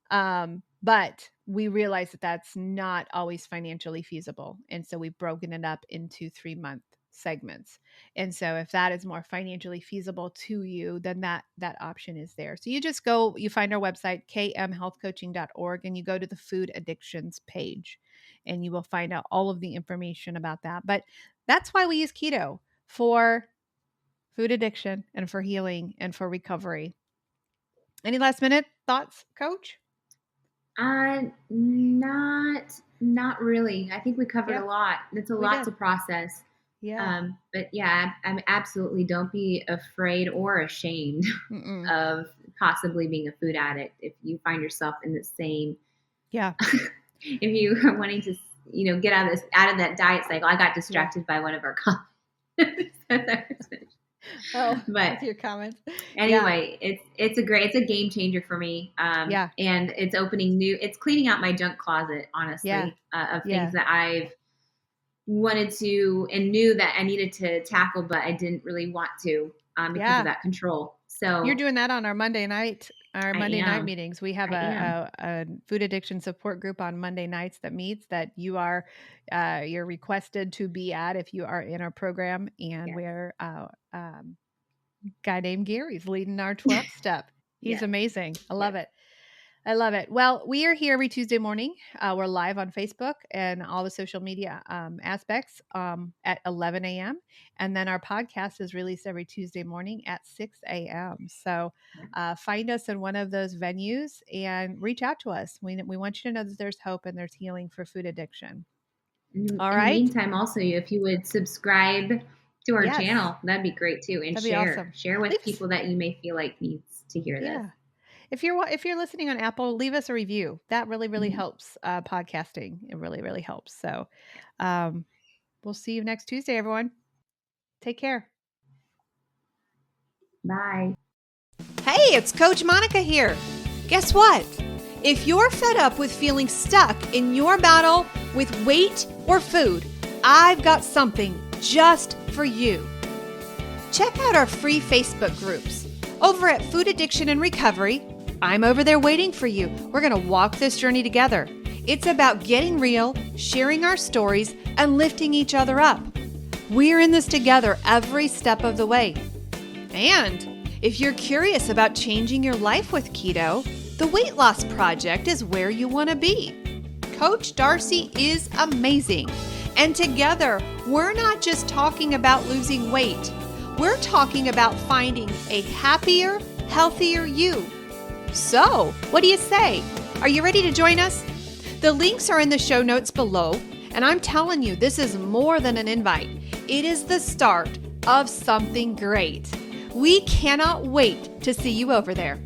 But we realize that that's not always financially feasible. And so we've broken it up into 3-month segments. And so if that is more financially feasible to you, then that option is there. So you find our website, kmhealthcoaching.org, and you go to the food addictions page and you will find out all of the information about that. But that's why we use keto, for food addiction and for healing and for recovery. Any last minute thoughts, Coach? Not really. I think we covered a lot. It's a lot to process. Yeah. But yeah, I'm absolutely, don't be afraid or ashamed of possibly being a food addict if you find yourself in the same. Yeah. If you are wanting to, get out of that diet cycle. I got distracted by one of our comments. But your comments. Anyway, it's a game changer for me. And it's cleaning out my junk closet, honestly, of things that I've wanted to and knew that I needed to tackle, but I didn't really want to because of that control. So you're doing that on our Monday night meetings. We have a food addiction support group on Monday nights that meets, that you're requested to be at if you are in our program. And we're guy named Gary's leading our 12th step. He's amazing. I love it. I love it. Well, we are here every Tuesday morning. We're live on Facebook and all the social media aspects at 11 a.m. And then our podcast is released every Tuesday morning at 6 a.m. So find us in one of those venues and reach out to us. We want you to know that there's hope and there's healing for food addiction. All right. In the meantime, also, if you would subscribe to our Yes. channel. That'd be great too. And That'd be awesome. share with people that you may feel like needs to hear this. Yeah. If you're listening on Apple, leave us a review. That really helps podcasting. It really helps. So we'll see you next Tuesday, everyone. Take care. Bye. Hey, it's Coach Monica here. Guess what? If you're fed up with feeling stuck in your battle with weight or food, I've got something just for you. Check out our free Facebook groups. Over at Food Addiction and Recovery, I'm over there waiting for you. We're going to walk this journey together. It's about getting real, sharing our stories, and lifting each other up. We're in this together every step of the way. And if you're curious about changing your life with keto, the Weight Loss Project is where you want to be. Coach Darcy is amazing. And together, we're not just talking about losing weight. We're talking about finding a happier, healthier you. So, what do you say? Are you ready to join us? The links are in the show notes below, and I'm telling you, this is more than an invite. It is the start of something great. We cannot wait to see you over there.